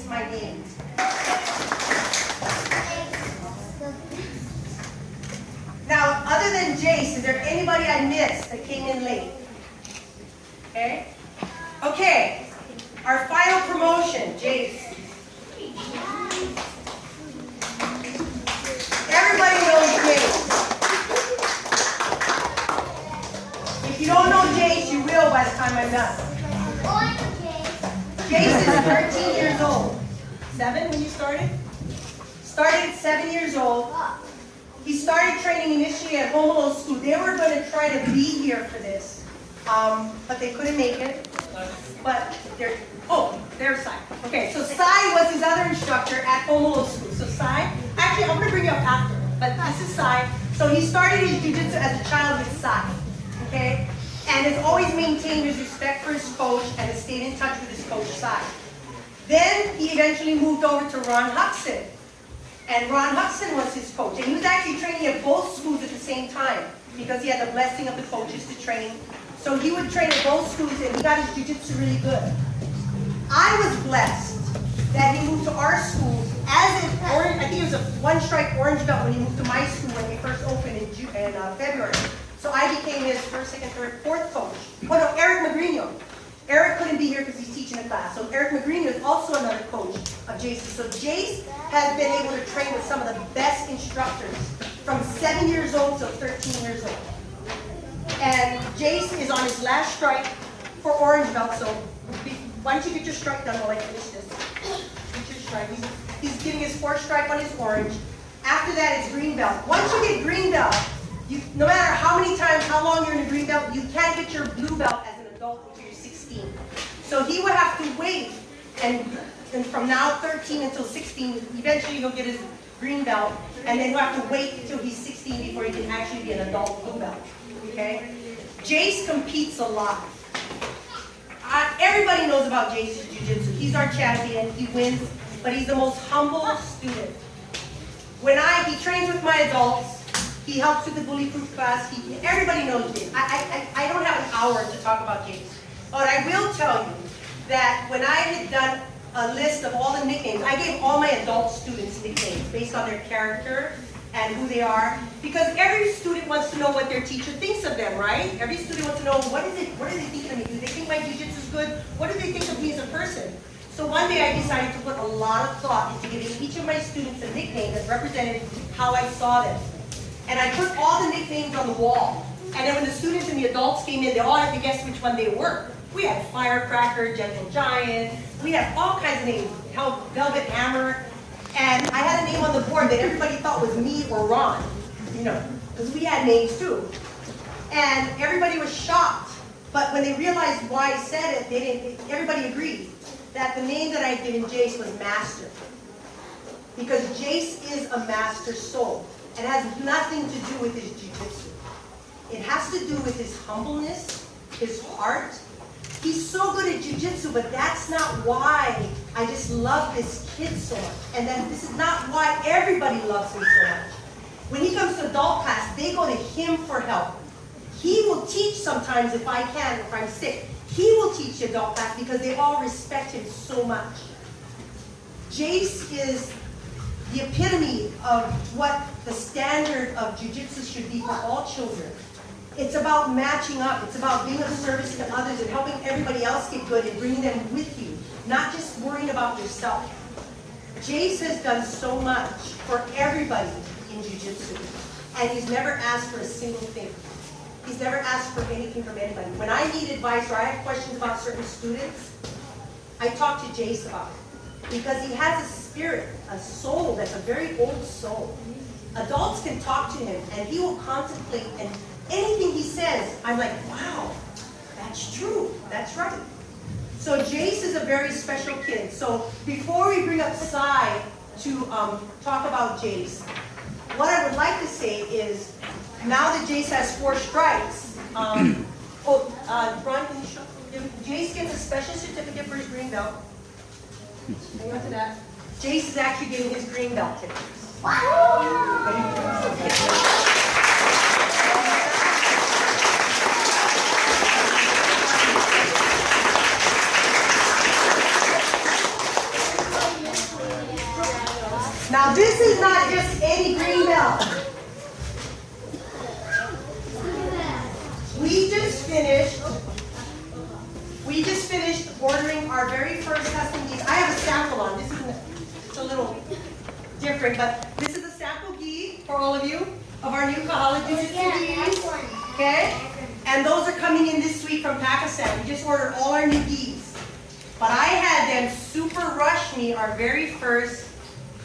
Jace my name. Now, other than Jace, is there anybody I missed that came in late? Okay? Okay, our final promotion, Jace. Everybody knows Jace. If you don't know Jace, you will by the time I'm done. Jace is 13 years old. 7 when you started? Started at 7 years old. He started training initially at Home Alone School. They were going to try to be here for this, but they couldn't make it. But there's Sai. Okay, so Sai was his other instructor at Home Alone School. So Sai, actually I'm going to bring you up after, but this is Sai. So he started his jiu-jitsu as a child with Sai, okay? And has always maintained his respect for his coach and has stayed in touch with his coach, Sai. Then he eventually moved over to Ron Huxon. And Ron Huxon was his coach. And he was actually training at both schools at the same time because he had the blessing of the coaches to train. So he would train at both schools and he got his jiu-jitsu really good. I was blessed that he moved to our school as an orange, I think it was a one-stripe orange belt when he moved to my school when they first opened in February. So I became his first, second, third, fourth coach. Oh no, Eric Magrino. Eric couldn't be here because he's teaching a class. So Eric Magrino is also another coach of Jace. So Jace has been able to train with some of the best instructors from 7 years old to 13 years old. And Jace is on his last stripe for orange belt. So why don't you get your stripe done while I finish this? Get your stripe. He's getting his fourth stripe on his orange. After that is green belt. Once you get green belt, no matter how many times, how long you're in a green belt, you can't get your blue belt as an adult until you're 16. So he would have to wait, and from now 13 until 16, eventually he'll get his green belt, and then he'll have to wait until he's 16 before he can actually be an adult blue belt. Okay? Jace competes a lot. Everybody knows about Jace's jiu-jitsu. He's our champion. He wins, but he's the most humble student. When he trains with my adults, he helps with the bully-proof class. Everybody knows Jace. I don't have an hour to talk about Jace. But I will tell you that when I had done a list of all the nicknames, I gave all my adult students nicknames based on their character and who they are. Because every student wants to know what their teacher thinks of them, right? Every student wants to know, what do they think of me? Do they think my jiu-jitsu is good? What do they think of me as a person? So one day I decided to put a lot of thought into giving each of my students a nickname that represented how I saw them. And I put all the nicknames on the wall. And then when the students and the adults came in, they all had to guess which one they were. We had Firecracker, Gentle Giant, we had all kinds of names, Velvet Hammer. And I had a name on the board that everybody thought was me or Ron, because we had names too. And everybody was shocked. But when they realized why I said it, everybody agreed that the name that I had given Jace was Master. Because Jace is a master soul. It has nothing to do with his jiu-jitsu. It has to do with his humbleness, his heart. He's so good at jiu-jitsu, but that's not why I just love this kid so much. And then this is not why everybody loves him so much. When he comes to adult class, they go to him for help. He will teach sometimes if I can, if I'm sick. He will teach adult class because they all respect him so much. Jace is the epitome of what the standard of jiu-jitsu should be for all children. It's about matching up. It's about being of service to others and helping everybody else get good and bringing them with you, not just worrying about yourself. Jace has done so much for everybody in jiu-jitsu, and he's never asked for a single thing. He's never asked for anything from anybody. When I need advice or I have questions about certain students, I talk to Jace about it because he has a spirit, a soul that's a very old soul. Adults can talk to him and he will contemplate, and anything he says, I'm like, wow, that's true, that's right. So Jace is a very special kid. So before we bring up Sai to talk about Jace, what I would like to say is, now that Jace has 4 stripes, Ron, can you show him? Jace gets a special certificate for his green belt. Hang on to that. Jace is actually getting his green belt today. Now this is not just any green belt. We just finished ordering our very first custom gi. I have a sample on. This is it's a little different, but this is a sample gi for all of you of our new Kahala Jiu-Jitsu gis. Okay? And those are coming in this week from Pakistan. We just ordered all our new gis. But I had them super rush me our very first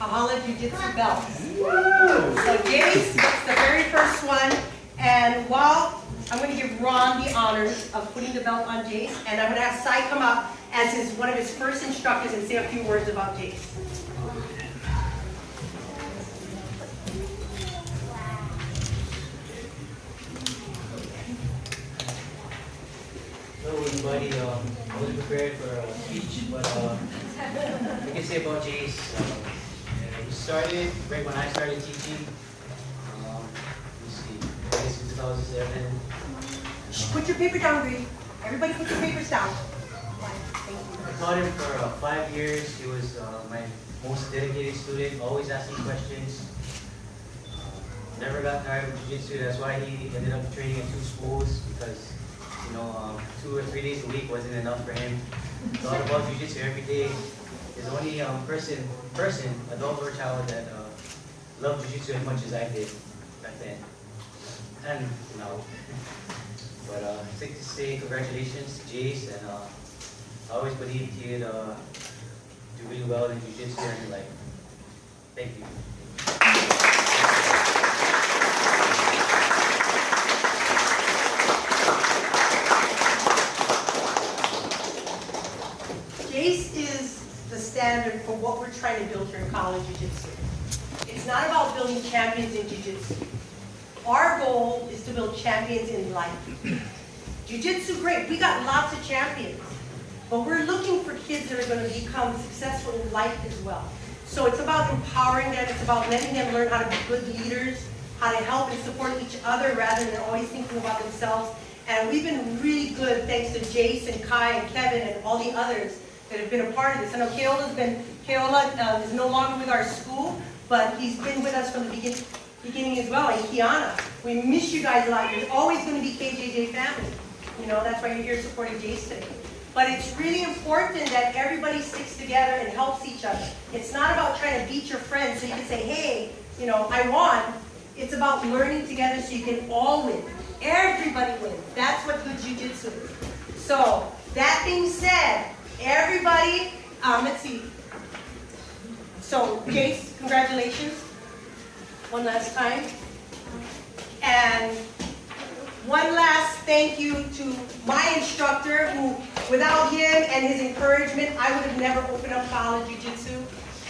Kahala Jiu-Jitsu belts. So Jace gets the very first one, and while I'm going to give Ron the honors of putting the belt on Jace, and I'm going to have Sai come up as one of his first instructors and say a few words about Jace. Hello everybody, I wasn't prepared for a speech, but I can say about Jace. We started right when I started teaching. Let's see, I guess in 2007. Put your paper down, Green. Everybody put your papers down. I taught him for 5 years. He was my most dedicated student, always asking questions. Never got tired of jiu-jitsu. That's why he ended up training in 2 schools, because 2 or 3 days a week wasn't enough for him. Thought about jiu-jitsu every day. There's only person, adult or child, that loved jiu-jitsu as much as I did back then. And now. But I'd like to say congratulations to Jace, and I always believed he'd do really well in jiu-jitsu and life. Thank you. Jace is the standard for what we're trying to build here in Kahala Jiu-Jitsu. It's not about building champions in Jiu-Jitsu. Our goal is to build champions in life. Jiu-Jitsu, great, we got lots of champions, but we're looking for kids that are going to become successful in life as well. So it's about empowering them, it's about letting them learn how to be good leaders, how to help and support each other rather than always thinking about themselves. And we've been really good thanks to Jace and Kai and Kevin and all the others that have been a part of this. I know Keola is no longer with our school, but he's been with us from the beginning as well, and Kiana. We miss you guys a lot. You're always going to be KJJ family. That's why you're here supporting Jace today. But it's really important that everybody sticks together and helps each other. It's not about trying to beat your friends so you can say, hey, I won. It's about learning together so you can all win. Everybody wins. That's what good jiu-jitsu is. So, that being said, everybody, let's see. So, Jace, congratulations. One last time. And one last thank you to my instructor, who, without him and his encouragement, I would have never opened up Kahala Jiu-Jitsu.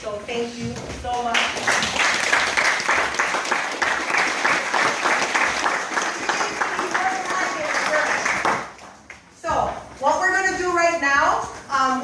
So thank you so much.